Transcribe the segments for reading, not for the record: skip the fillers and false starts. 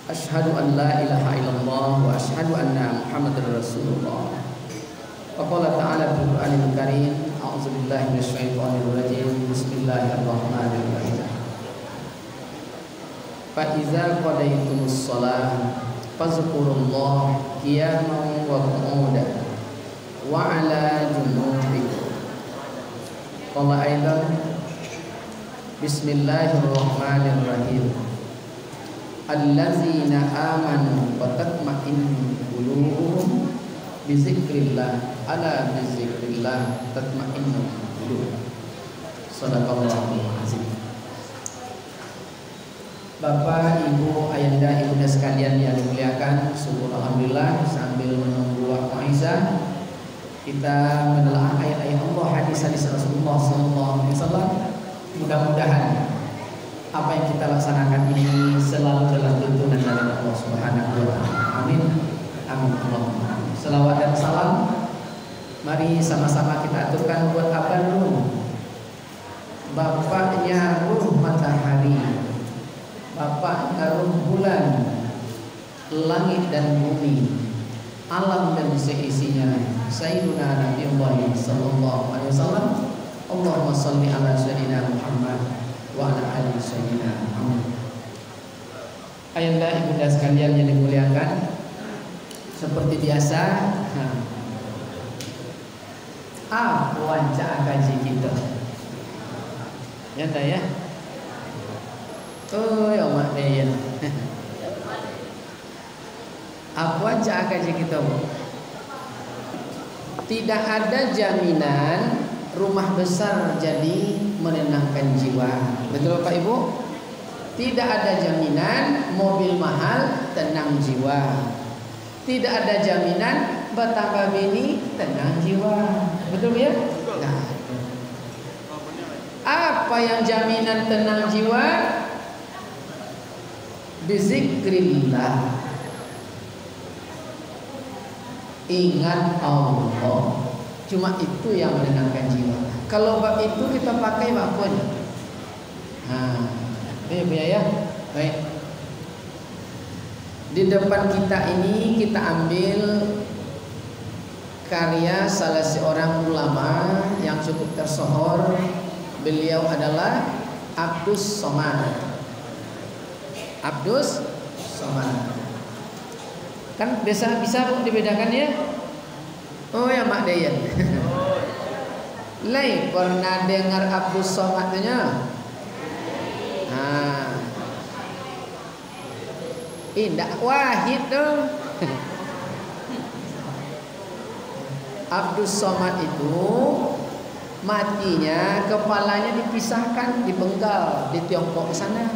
Asyhadu an la ilaha illallah wa asyhadu anna Muhammadar Rasulullah. Wa qala ta'ala fil Qur'anil Karim, a'udzu billahi minasyaitonir rajim. Bismillahirrahmanirrahim. Fa iza qadaytumus shalah fazkurullaha qiyaman wa qu'udan wa 'ala junubikum. Qala aidan Bismillahirrahmanirrahim. Allazina amanu wa tatma'innu qulubuhum bi dzikrillah, ala bi dzikrillah tatma'innu qulub. Shadaqallahul azim. Bapak, Ibu, Ayanda, Ibunda sekalian yang dimuliakan, syukur alhamdulillah sambil menunggu waktu Aisyah kita menelaah ayat-ayat Allah, hadis-hadis Rasulullah sallallahu alaihi wasallam. Mudah-mudahan apa yang kita laksanakan ini selalu dalam tuntunan dari Allah Subhanahu wa taala. Amin. Amin. Allahumma. Selawat dan salam mari sama-sama kita aturkan buat Abang Rum, bapaknya ruh matahari, bapaknya ruh bulan, langit dan bumi, alam dan seisinya, Sayyiduna Nabiullah sallallahu alaihi wasallam. Allahumma shalli ala sayyidina Muhammad wa ala ali sayyidina Muhammad. Ayanda, ibunda sekalian yang dimuliakan, seperti biasa wawancara kaji kita. Ya tak ya? Oh ya mak Dayan. Apa wawancara kaji kita, Bu? Tidak ada jaminan rumah besar jadi menenangkan jiwa. Betul Bapak Ibu? Tidak ada jaminan mobil mahal tenang jiwa. Tidak ada jaminan betapa bini tenang jiwa. Betul ya? Nah, apa yang jaminan tenang jiwa? Bizikrillah. Ingat Allah. Cuma itu yang menenangkan jiwa. Kalau bab itu kita pakai bab pun. Ya. Baik. Di depan kita ini kita ambil karya salah seorang ulama yang cukup tersohor. Beliau adalah Abdus Somad. Abdus Somad. Kan bisa dibedakan ya? Oh ya Mak Dayan. Lai pernah dengar Abdus Somad nya? Indah Wahid dong. Abdus Somad itu matinya kepalanya dipisahkan, dipenggal di Tiongkok sana.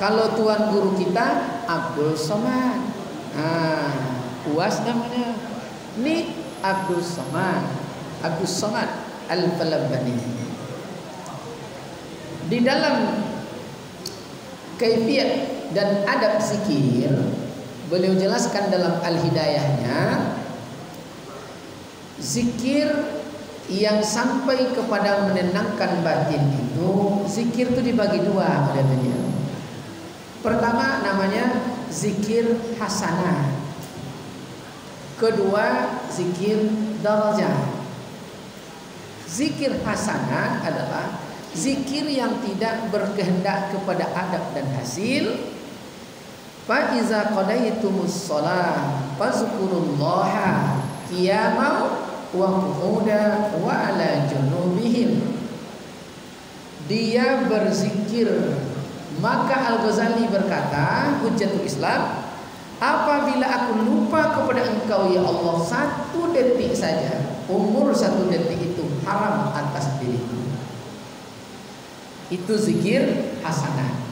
Kalau tuan guru kita Abdul Somad, UAS namanya. Ini Abdus Somad, Abdus Somad Al-Falabani. Di dalam kaifiyat dan adab zikir, beliau jelaskan dalam Al-Hidayahnya, zikir yang sampai kepada menenangkan batin itu, zikir itu dibagi dua katanya. Pertama namanya zikir hasanah, kedua zikir darajah. Zikir hasanah adalah zikir yang tidak berkehendak kepada adab dan hasil. Fa iza qadaytumus shalah fazkurullaha qiyaman wa qu'udan wa 'ala junubihim. Dia berzikir. Maka Al-Ghazali berkata, Hujjatul Islam, apabila aku lupa kepada engkau ya Allah 1 detik saja, umur 1 detik itu haram atas diriku. Itu zikir hasanah.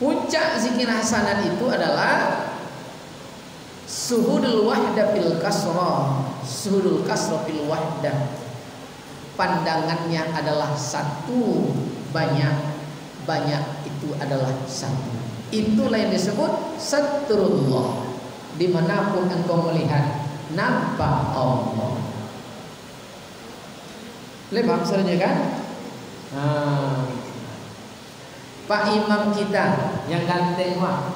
Puncak zikir hasanah itu adalah suhudul wahda fil kasrah. Suhudul kasrah fil wahda. Pandangannya adalah satu, banyak itu adalah satu. Itulah yang disebut satrullah. Dimanapun engkau melihat, nampak Allah. Lebih maksudnya kan? Pak Imam kita yang ganteng mah.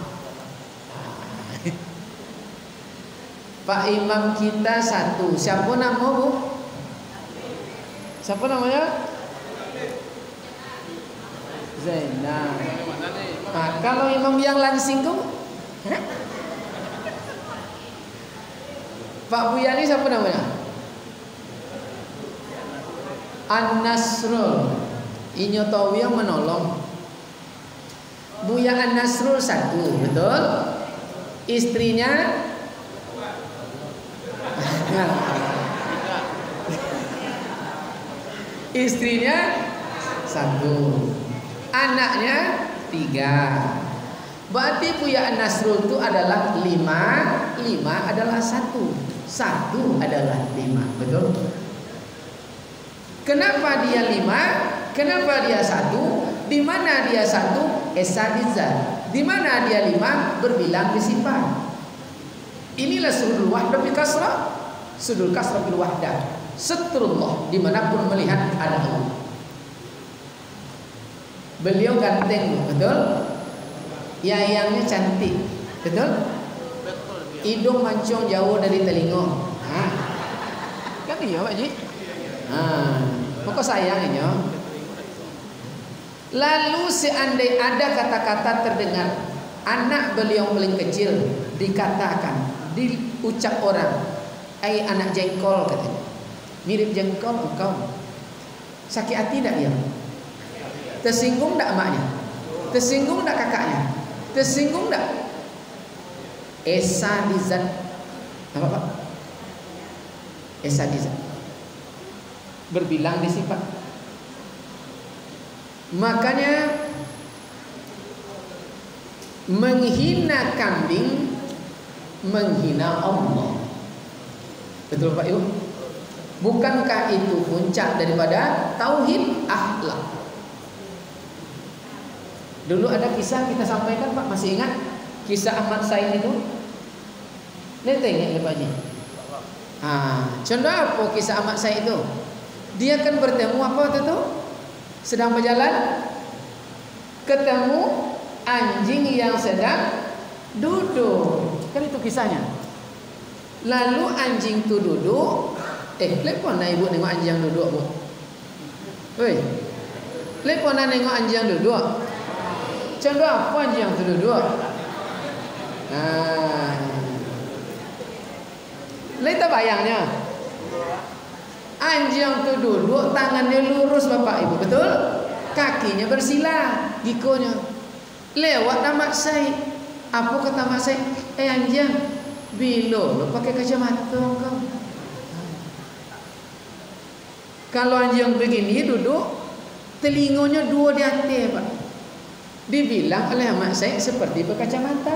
Pak Imam kita satu. Siapa nama Bu? Siapa namanya? Zainal. Nah, kalau imam yang langsing tuh, Pak Buyani siapa namanya? An-Nasrul. Inyo tahu yang menolong. Buya An-Nasrul satu, betul? Istrinya istrinya satu, anaknya 3. Berarti Buya An-Nasrul itu adalah 5 adalah 1 adalah 5, betul? Kenapa dia 5? Kenapa dia 1? Di mana dia 1? Esa di zat. Di mana dia 5? Berbilang di sifat. Inilah sudul wahdah bil kasrah, sudul kasrah bil wahdah. Setrullah dimanapun melihat ada Allah. Beliau ganteng, betul? Yayangnya cantik, betul? Hidung mancung jauh dari telinga. Kan iya Pak Ji? Pokok sayangnya. Lalu seandainya ada kata-kata terdengar, anak beliau paling kecil dikatakan, diucap orang, "Ai anak jengkol," katanya. Mirip jengkol engkau. Sakit hati tak dia? Tersinggung tak emaknya? Tersinggung tak kakaknya? Tersinggung tak? Esa di zat. Apa Pak? Esa di zat. Berbilang di sifat. Makanya menghina kambing menghina Allah. Betul Pak Ibu? Bukankah itu puncak daripada tauhid akhlak? Dulu ada kisah kita sampaikan Pak, masih ingat kisah Ahmad Said itu? Neteng ya Pak Ji? Contoh apa kisah Ahmad Said itu? Dia kan bertemu apa itu? Sedang berjalan, ketemu anjing yang sedang duduk. Kan itu kisahnya. Lalu anjing itu duduk. Lepon ibu nengok anjing yang duduk Bu. Woi, lepon nengok anjing yang duduk. Contoh apa anjing yang duduk? Lihat bayangnya. Anjing yang duduk, tangannya lurus Bapak Ibu, betul? Kakinya bersila, gikonya. Lewat Ahmad Said. Apa kata Ahmad Said? Anjing, bilo lo pakai kacamata kau. Kalau anjing begini duduk, telinganya 2 di atas Pak. Dibilang oleh Ahmad Said seperti berkacamata.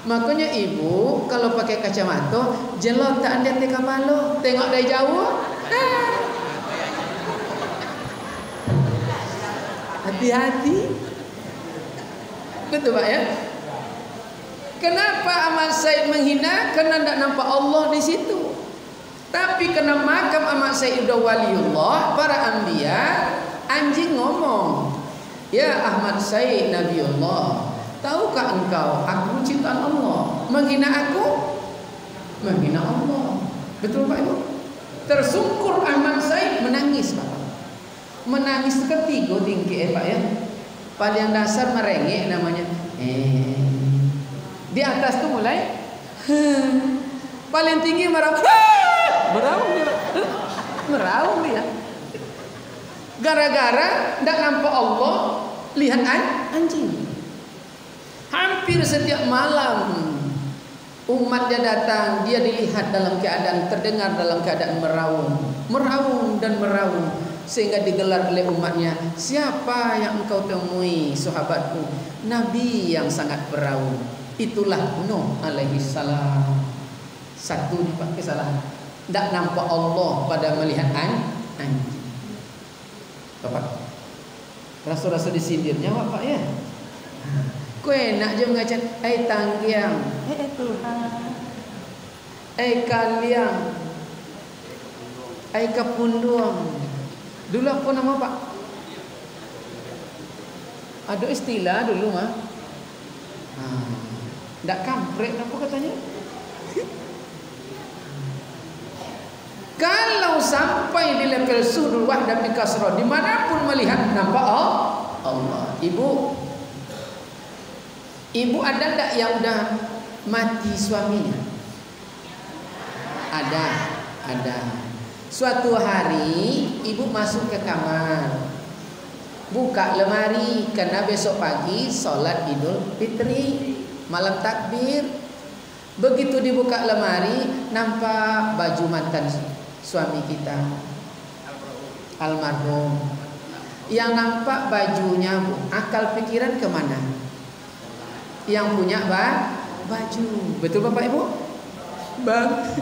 Makanya ibu kalau pakai kacamata jelot tak ada di kepala, tengok dari jauh. Hati-hati. Betul Pak ya? Kenapa Ahmad Said menghina? Karena tidak nampak Allah di situ. Tapi karena makam Ahmad Said udah waliullah, para anbiya, anjing ngomong, "Ya Ahmad Said Nabiullah, tahukah engkau aku ciptaan Allah? Menghina aku, menghina Allah." Betul Pak Ibu? Tersungkur Ahmad Said, menangis Pak. Menangis ketiga tinggi Pak ya. Paling dasar merengek namanya. Di atas tuh mulai paling tinggi meraung dia. Gara-gara tidak nampak Allah, lihat anjing. Hampir setiap malam umatnya datang, dia dilihat dalam keadaan, terdengar dalam keadaan meraung dan meraung, sehingga digelar oleh umatnya, "Siapa yang engkau temui sahabatku? Nabi yang sangat meraung. Itulah Nuh alaihi salam." Satu dipakai kesalahan, tidak nampak Allah pada melihat anjing. Bapak, rasul-rasul disindirnya Bapak ya. Kue nak je mengajar, tanggiang, Tuhan, kaliang, kepunduang. Dulu apa nama Pak? Ada istilah dulu mah. Ndak kampret apa katanya? Kalau sampai di level sudul wahdah bi kasrah, dimanapun melihat nampak Allah. Ibu ada ndak yang udah mati suaminya? Ada. Suatu hari ibu masuk ke kamar, buka lemari karena besok pagi sholat Idul Fitri, malam takbir. Begitu dibuka lemari, nampak baju mantan suami kita almarhum. Yang nampak bajunya, Bu, akal pikiran kemana? Yang punya baju. Betul Bapak Ibu? Bang.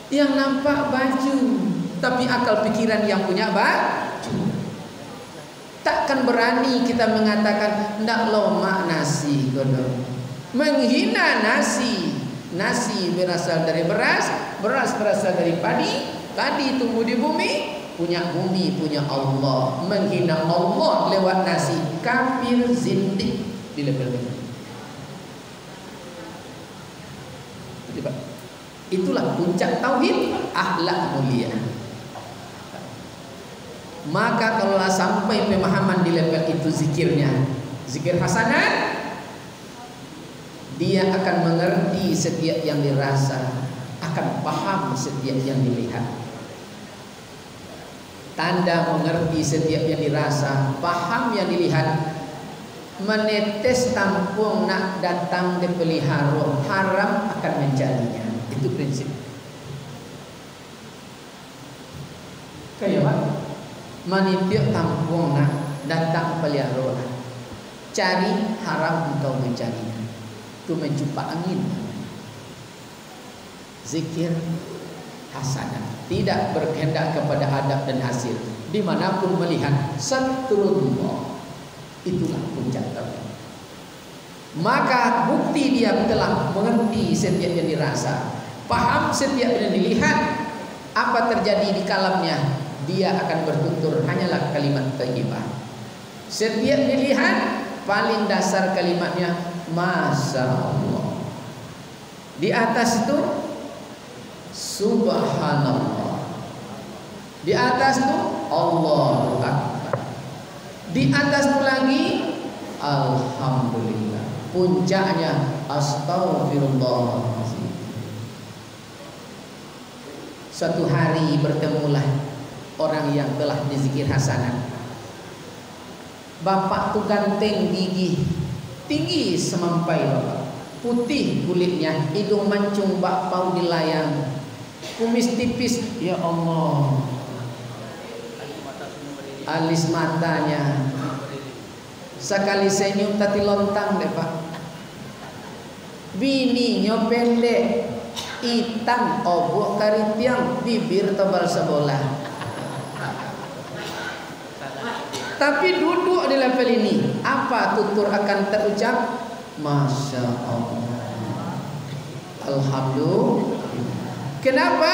Yang nampak baju, tapi akal pikiran yang punya baju. Takkan berani kita mengatakan ndak lomak nasi godong. Menghina nasi. Nasi berasal dari beras, beras berasal dari padi tumbuh di bumi, punya Allah. Menghina Allah lewat nasi, kafir zindik di level ini. Itulah puncak tauhid, akhlak mulia. Maka kalau sampai pemahaman di level itu zikirnya, zikir hasanah, dia akan mengerti setiap yang dirasa, akan paham setiap yang dilihat. Tanda mengerti setiap yang dirasa, paham yang dilihat. Menetes tampung nak datang dipelihara, haram akan mencarinya. Itu prinsip. Kayak apa? Menitiuk tampung nak datang pelihara, cari haram engkau mencarinya. Itu menjumpa angin. Zikir hasanah, tidak berkehendak kepada adab dan hasil. Dimanapun melihat satrullah, itulah puncak tauhid. Maka bukti dia telah mengerti setiap yang dirasa, paham setiap yang dilihat. Apa terjadi di kalamnya, dia akan bertutur hanyalah kalimat thayyibah. Setiap dilihat, paling dasar kalimatnya Masya Allah. Di atas itu Subhanallah. Di atas itu Allahu Akbar. Di atas itu lagi Alhamdulillah. Puncaknya Astaghfirullahaladzim. Suatu hari bertemulah orang yang telah dizikir hasanah. Bapak tu ganteng, gigih, tinggi semampai bapak, putih kulitnya, hidung mancung bakpao dilayang, kumis tipis, ya Allah, alis matanya sekali senyum tati lontang deh pak. Bininya pendek, hitam, obok karitiang, bibir tebal sebelah. Tapi duduk di level ini, apa tutur akan terucap? Masya Allah, Alhamdulillah. Kenapa?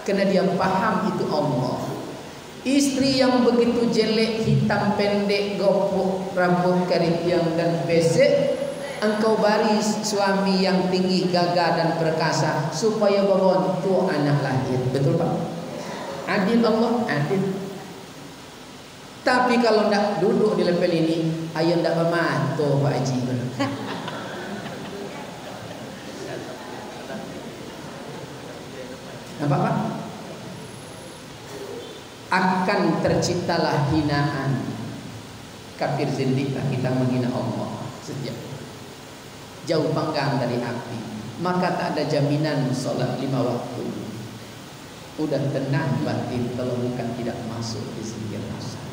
Karena dia paham itu Allah. Istri yang begitu jelek, hitam pendek, gopuk, rambut keripiang dan besek, engkau baris suami yang tinggi, gagah dan perkasa supaya berbentuk anak lahir. Betul Pak? Adil Allah, adil. Tapi kalau tidak duduk di level ini, ayah tidak mematuh Pak Haji. Nampak Pak? Akan terciptalah hinaan. Kafir zindiklah kita menghina Allah setiap. Jauh panggang dari api. Maka tak ada jaminan solat 5 waktu. Udah tenang batin kalau bukan tidak masuk di zikir hasanah.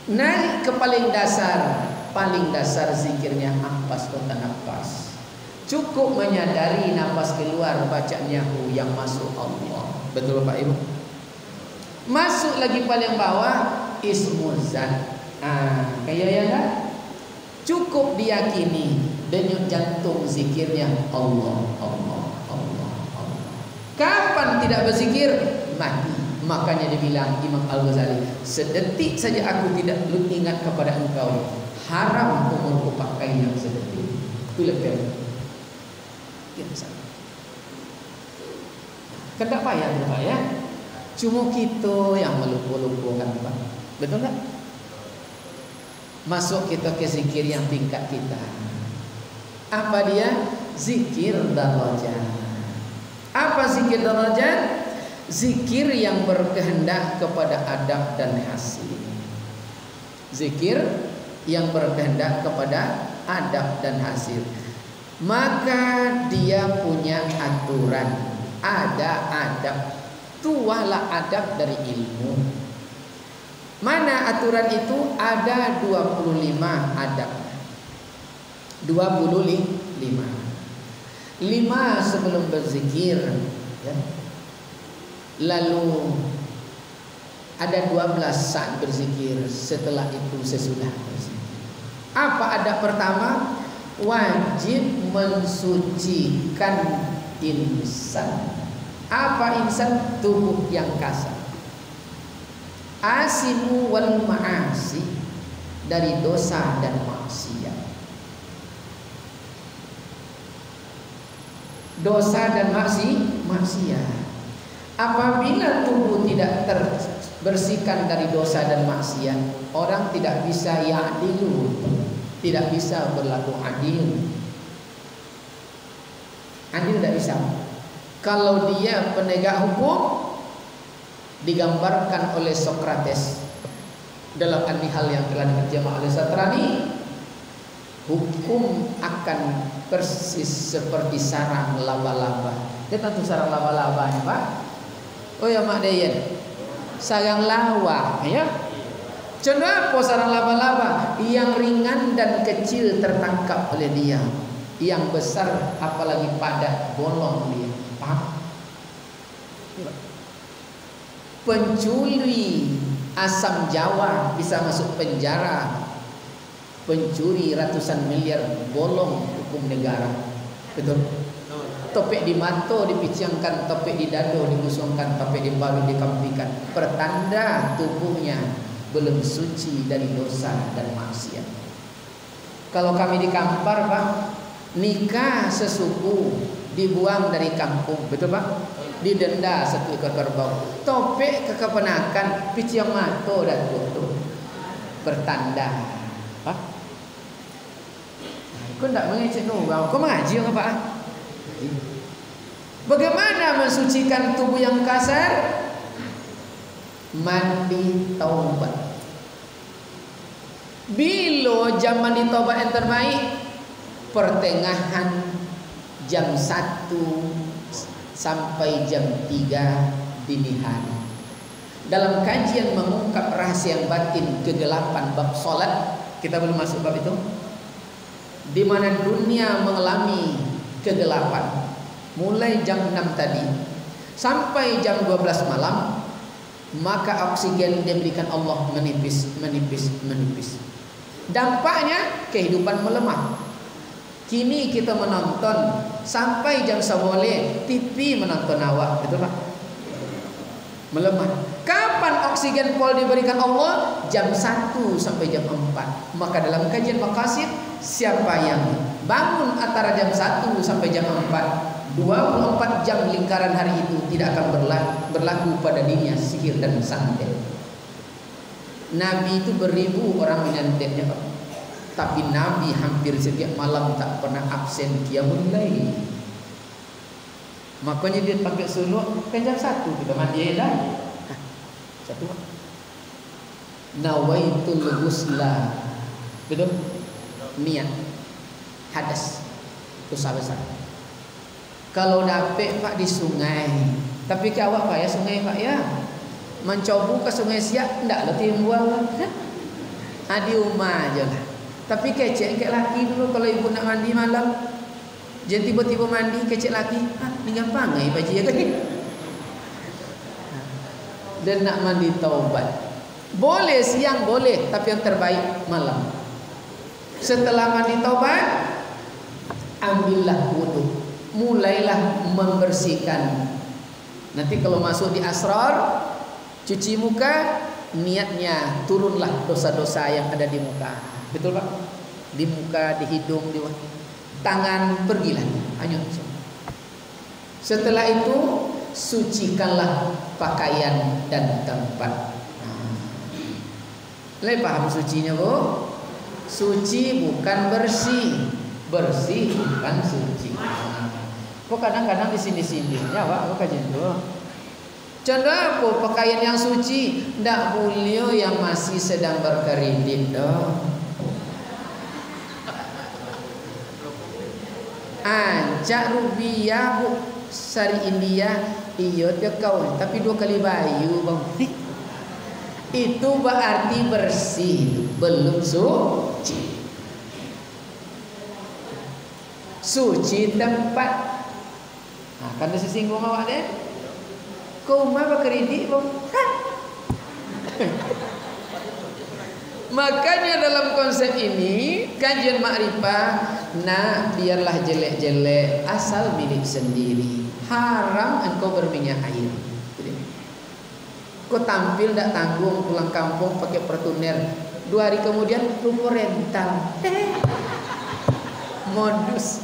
Naik ke paling dasar zikirnya ampas kota nafas. Cukup menyadari nafas keluar bacaan Yahu yang masuk Allah. Betul Bapak Ibu? Masuk lagi paling bawah ismul zat. Kayak ya kan? Cukup diyakini denyut jantung zikirnya Allah, Allah, Allah. Kapan tidak berzikir? Mati. Makanya dibilang Imam Al-Ghazali, sedetik saja aku tidak ingat kepada engkau, haram umurku pakai yang sedetik. Itu lebih. Kan tak payah Pak ya. Cuma kita yang melupa-lupakan Pak. Betul tak? Masuk kita ke zikir yang tingkat kita. Apa dia? Zikir darajat. Apa zikir darajat? Zikir yang berkehendak kepada adab dan hasil. Zikir yang berkehendak kepada adab dan hasil. Maka dia punya aturan. Ada adab. Tuahlah adab dari ilmu. Mana aturan itu? Ada 25 adab. 25. 5 sebelum berzikir ya. Lalu ada 12 saat berzikir. Setelah itu sesudah berzikir. Apa adab pertama? Wajib mensucikan insan. Apa insan? Tubuh yang kasar. Asimu wal ma'asi, dari dosa dan maksiat. Dosa dan maksiat. Apabila tubuh tidak terbersihkan dari dosa dan maksiat, orang tidak bisa ya'dilu, tidak bisa berlaku adil. Adil tidak bisa. Kalau dia penegak hukum, digambarkan oleh Sokrates dalam An-Nihal yang telah diterjemah oleh Satrani, hukum akan persis seperti sarang laba-laba. Dia tentu sarang laba-laba, Pak. Oh ya Mak Dayan, sarang lawa ya. Kenapa sarang laba-laba? Yang ringan dan kecil tertangkap oleh dia, yang besar apalagi padat bolong dia. Paham? Pencuri asam Jawa bisa masuk penjara. Pencuri ratusan miliar bolong hukum negara. Betul? Topik di mata dipicangkan, topik di dado digusungkan, topik di palu dikampikan. Pertanda tubuhnya belum suci dari dosa dan maksiat. Kalau kami di Kampar Pak, nikah sesuku dibuang dari kampung, betul Pak? Didenda 1 ekor kerbau. Topik ke kepenakan piciang mato dan tutup. Pertanda. Pak? Kau tidak mengecek nunggu. Kau mengaji apa Pak? Bagaimana mensucikan tubuh yang kasar? Mandi taubat. Bila jam mandi taubat yang terbaik? Pertengahan jam 1 sampai jam 3 dini hari. Dalam kajian mengungkap rahasia yang batin kegelapan bab solat, kita belum masuk bab itu, di mana dunia mengalami kegelapan mulai jam 6 tadi sampai jam 12 malam, maka oksigen diberikan Allah menipis. Dampaknya kehidupan melemah. Kini kita menonton sampai jam 11 TV menonton awak, betul Pak? Melemah. Kapan oksigen pol diberikan Allah? Jam 1 sampai jam 4. Maka dalam kajian maqasid, siapa yang bangun antara jam 1 sampai jam 4, 24 jam lingkaran hari itu tidak akan berlaku pada dirinya sihir dan santet. Nabi itu beribu orang menyantetnya Pak. Tapi Nabi hampir setiap malam tak pernah absen qiyamul lail. Makanya dia pakai suluk kan jam 1 kita mandi dah. 1 nawaitul ghusla. Betul? Niat hadas dosa besar. Kalau dapet Pak di sungai, tapi ke awak Pak ya sungai Pak ya, mencoba ke sungai Siak ndak letih buang. Di rumah aja lah. Tapi kecek kayak laki dulu kalau ibu nak mandi malam, jangan tiba-tiba mandi kecek laki, ni gampang baju ya kan? Dan nak mandi taubat, boleh siang boleh, tapi yang terbaik malam. Setelah mandi taubat, ambillah wudu, mulailah membersihkan Nanti kalau masuk di asrar, cuci muka, niatnya turunlah dosa-dosa yang ada di muka. Betul Pak? Di muka, di hidung, di tangan, pergilah. Hanya setelah itu sucikanlah pakaian dan tempat. Paham sucinya Bu? Suci bukan bersih, bersih bukan suci. Kok kadang-kadang di sini-sininya Pak, kok kajian tuh. Contoh apa pakaian yang suci? Ndak boleh yang masih sedang berkredit doh. Ancak rupiah Bu, sari India, iya dia kau, tapi 2 kali bayu Bang. Itu berarti bersih, belum suci. Suci tempat. Nah, kan disinggung awak deh. Kau mah berkredit Bang. Makanya dalam konsep ini kajian makrifah, nah biarlah jelek-jelek asal milik sendiri. Haram engkau berminyak air. Kau tampil tak tanggung pulang kampung pakai pertuner, 2 hari kemudian rupa rental. Modus.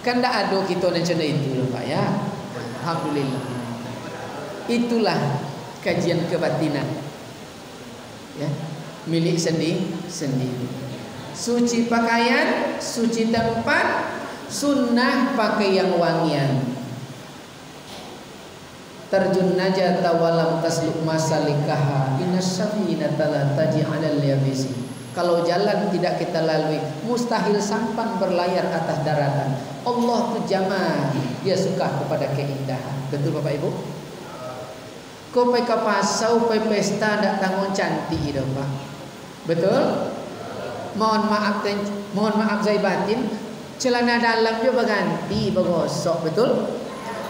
Kan tak ada kita dan cenda itu loh Pak ya. Alhamdulillah. Itulah kajian kebatinan. Ya, milik sendiri. Suci pakaian, suci tempat, sunnah pakai yang wangian. Terjun najata walam tasluk masalikaha innas safinata la taji 'alal yabisi. Kalau jalan tidak kita lalui, mustahil sampan berlayar atas daratan. Allah tu jamal, dia suka kepada keindahan. Betul Bapak Ibu? Kau pergi ke pasau, pergi pesta, tak tanggung cantik itu Pak. Betul? Mohon maaf saya batin, celana dalam dia berganti, bergosok, betul?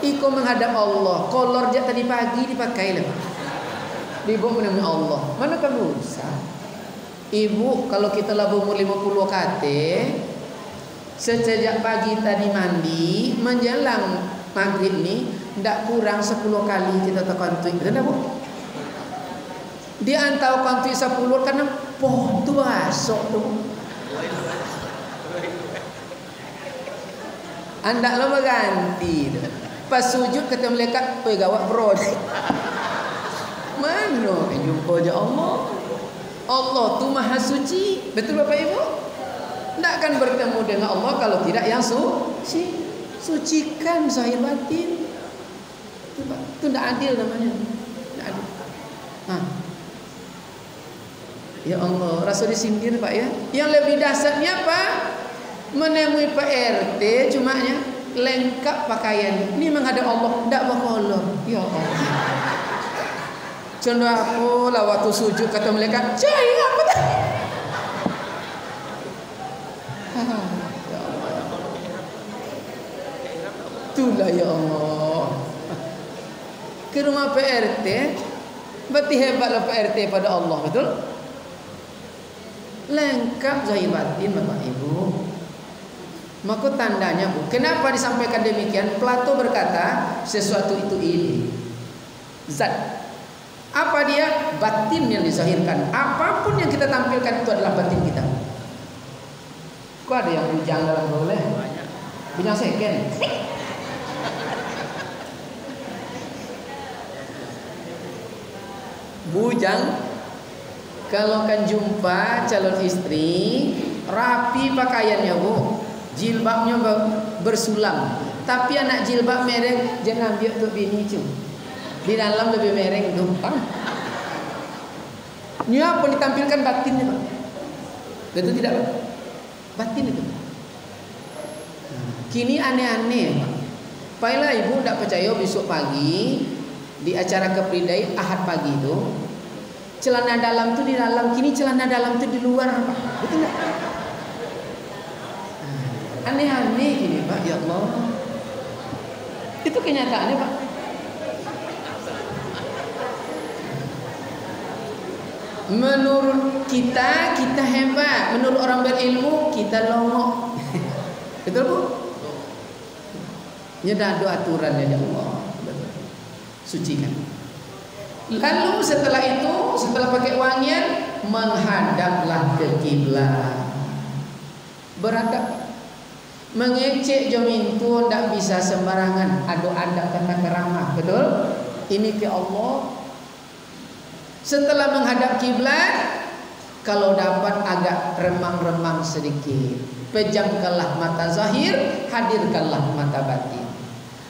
Iko menghadap Allah, kolor je tadi pagi dipakai lah. Dibawa menemui Allah. Mana kan rusak? Ibu, kalau kita lah umur 50 KT, sejak pagi tadi mandi, menjelang maghrib ni, tidak kurang 10 kali kita terkontuik. Kenapa Bu? Dia antau kontuik 10 karena poh tu basok tu. Anda lo berganti tu. Pas sujud kata malaikat, "Oi gawat bro." Mana jumpa je Allah? Allah tu maha suci. Betul Bapak Ibu? Tidak akan bertemu dengan Allah kalau tidak yang suci. Sucikan zahir batin. Itu tidak adil namanya. Tidak adil. Ya Allah, rasa disindir Pak ya. Yang lebih dahsyatnya apa? Menemui Pak RT cumanya lengkap pakaian. Ini menghadap Allah tidak berkolor. Ya Allah. Contoh aku lah waktu sujud kata malaikat, "Cai apa tadi?" Ya Allah. Itulah ya Allah. Ke rumah PRT, berarti hebatlah PRT pada Allah, betul? Lengkap zahir batin Bapak Ibu. Maka tandanya Bu, kenapa disampaikan demikian? Plato berkata sesuatu itu ini zat. Apa dia? Batin yang dizahirkan. Apapun yang kita tampilkan itu adalah batin kita. Kok ada yang bujang dalam boleh? Bujang second. Bujang kalau kan jumpa calon istri, rapi pakaiannya Bu, jilbabnya bersulam. Tapi anak jilbab merek jangan ambil untuk bini cu. Di dalam lebih mereng gampang. Ini apa ditampilkan batinnya Pak? Betul tidak Pak? Batin itu. Kini aneh-aneh Pak. Baiklah Ibu tidak percaya besok pagi di acara kepridai Ahad pagi itu celana dalam itu di dalam, kini celana dalam itu di luar Pak. Betul tidak? Aneh-aneh gini Pak, ya Allah. Itu kenyataannya Pak. Menurut kita hebat, menurut orang berilmu kita longok. Betul Bu? Nyedah doa aturannya ya Allah. Sucikan. Lalu setelah itu, setelah pakai wangian, menghadaplah ke kiblat. Beradab. Mengecek jomintu tidak bisa sembarangan. Ada adab tata kerama. Betul? Ini ke Allah. Setelah menghadap kiblat, kalau dapat agak remang-remang sedikit, pejamkanlah mata zahir, hadirkanlah mata batin.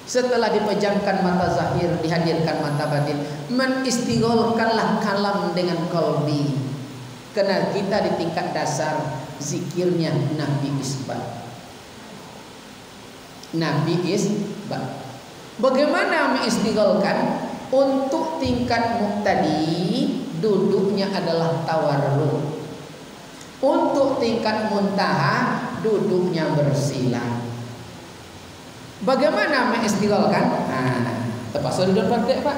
Setelah dipejamkan mata zahir, dihadirkan mata batin, menistigholkanlah kalam dengan qalbi. Karena kita di tingkat dasar zikirnya Nabi isbat. Nabi isbat. Bagaimana mengistigholkan? Untuk tingkat muqtadi duduknya adalah tawarruk. Untuk tingkat muntaha duduknya bersila. Bagaimana mengistigholkan? Terpaksa duduk praktek Pak.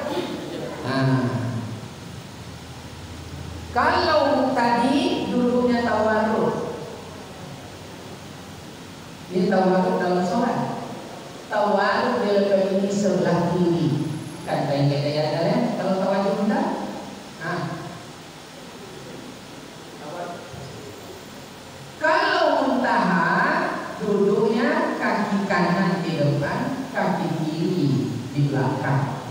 Kalau muqtadi duduknya tawarruk. Ini tawarruk dalam sholat. Tawarruk dia ini sebelah kiri. Kan kayak ya kalau tawaduk enggak? Kalau muntaha duduknya kaki kanan di depan, kaki kiri di belakang.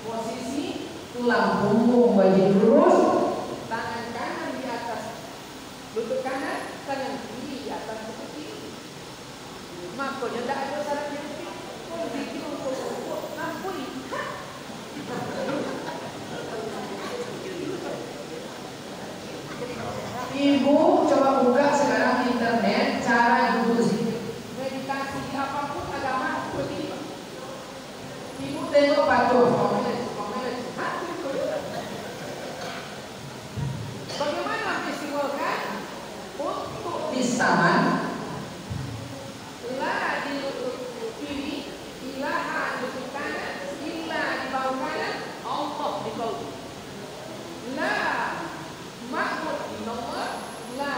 Posisi tulang punggung bagi lurus, tangan kanan di atas lutut kanan, tangan kiri di atas lutut kiri. Makanya tidak ada syarat yang posisi untuk ampuni. Ibu coba buka sekarang internet cara duduk zikir meditasi apapun agama seperti ini. Ibu tengok patung bagaimana disimbolkan untuk disaman la di lutut kiri, ilaha di lutut kanan, illa di bawah kanan, Allah di bawah. La ma'bud illallah, la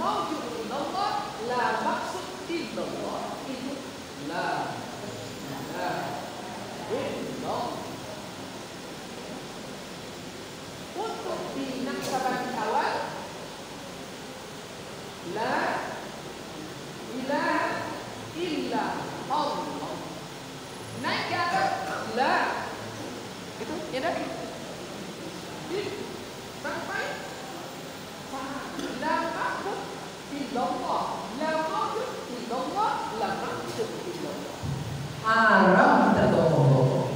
mawjud illallah, la maqsud illallah. Itu la illallah. Untuk di naksaban awal la ilaha illa Allah. Naik ke atas la. Itu ya dah. Sampai la ma'bud illallah, la mawjud illallah, la maqsud illallah. Haram tergopoh-gopoh.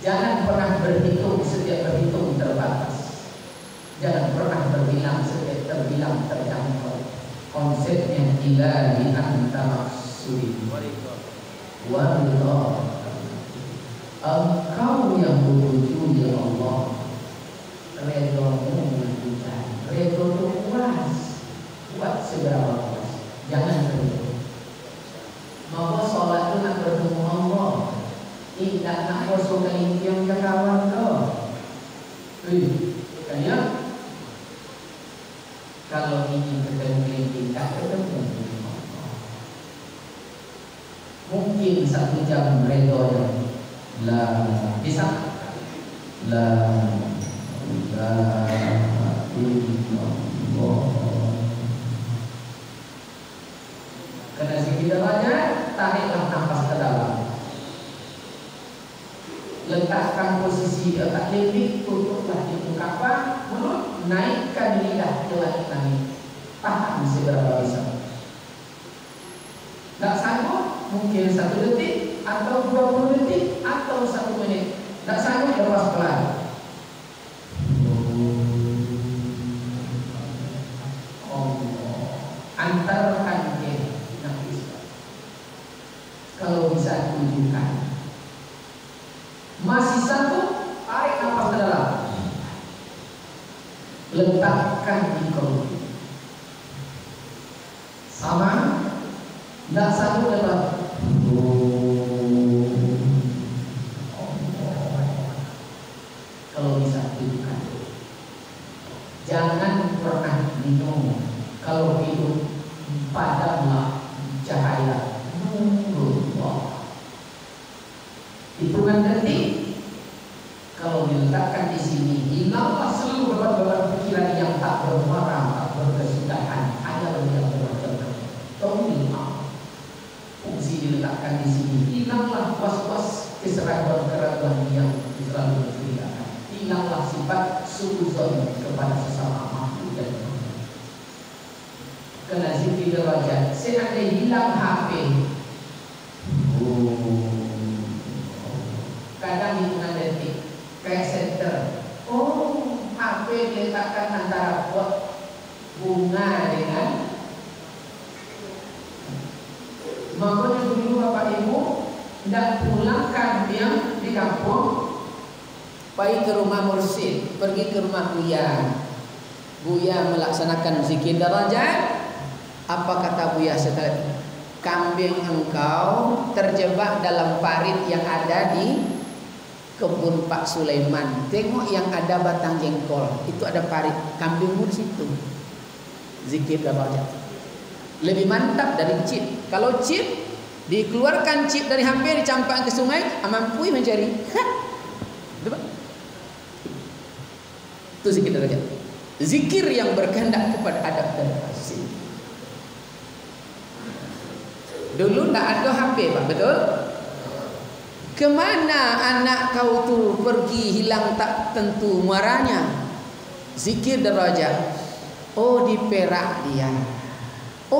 Jangan pernah berhitung, setiap berhitung terbatas. Jangan pernah berbilang, setiap terbilang terjangkau. Konsepnya ilahi anta maksudi waridha. Engkau yang berwujud ya Allah, redomu menentukan. Redo itu puas, buat seberapa puas. Jangan berhitung. Mau sholat itu nak bertemu Allah, tidak nak kosong kelintian ke kawan kau. Kaya kalau ingin ketemu kelintian, tak ketemu. Mungkin 1 jam redo ya. La bisa la ilaha illallah. Karena sekiranya tariklah nafas ke dalam. Letakkan posisi otak lirik, tutuplah hidung kapal, mulut, naikkan lidah ke langit-langit. Paham seberapa bisa? Tak sanggup, mungkin 1 detik atau 20 detik atau 1 menit. Tak sanggup, lepas pelan. Antarkan ke nafis. Kalau bisa tunjukkan. Masih 1, tarik nafas ke dalam. Letakkan di kolom. Sama. Tidak sanggup lepas. Kalau bisa tunjukkan. Jangan pernah minum. Kalau hidup padamlah cahaya nurullah. Hitungan detik kalau diletakkan di sini, hilanglah seluruh beban-beban pikiran yang tak bermuara, tak berkesudahan, hanya yang berjalan. Tolong fungsi diletakkan di sini, hilanglah was-was, keraguan-keraguan yang selalu berceritakan, hilanglah sifat suuzon kepada sesama makhluk dan manusia. Kena zikir derajat. Seandainya hilang HP, kadang hitungan detik kayak center. HP diletakkan antara pot bunga dengan, makanya dulu Bapak Ibu tidak pulangkan yang di kampung, pergi ke rumah mursyid, pergi ke rumah Buya. Buya melaksanakan zikir derajat. Apa kata Buya setelah? Kambing engkau terjebak dalam parit yang ada di kebun Pak Sulaiman. Tengok yang ada batang jengkol, itu ada parit, kambingmu di situ. Zikir derajat lebih mantap dari chip. Kalau chip dikeluarkan, chip dari HP dicampakkan ke sungai, mampu mencari. Itu zikir derajat. Zikir yang berkehendak kepada adab dan hasil. Dulu tak ada HP, Pak, betul? Kemana anak kau tu pergi, hilang tak tentu muaranya. Zikir derajat. Oh, di Perak dia.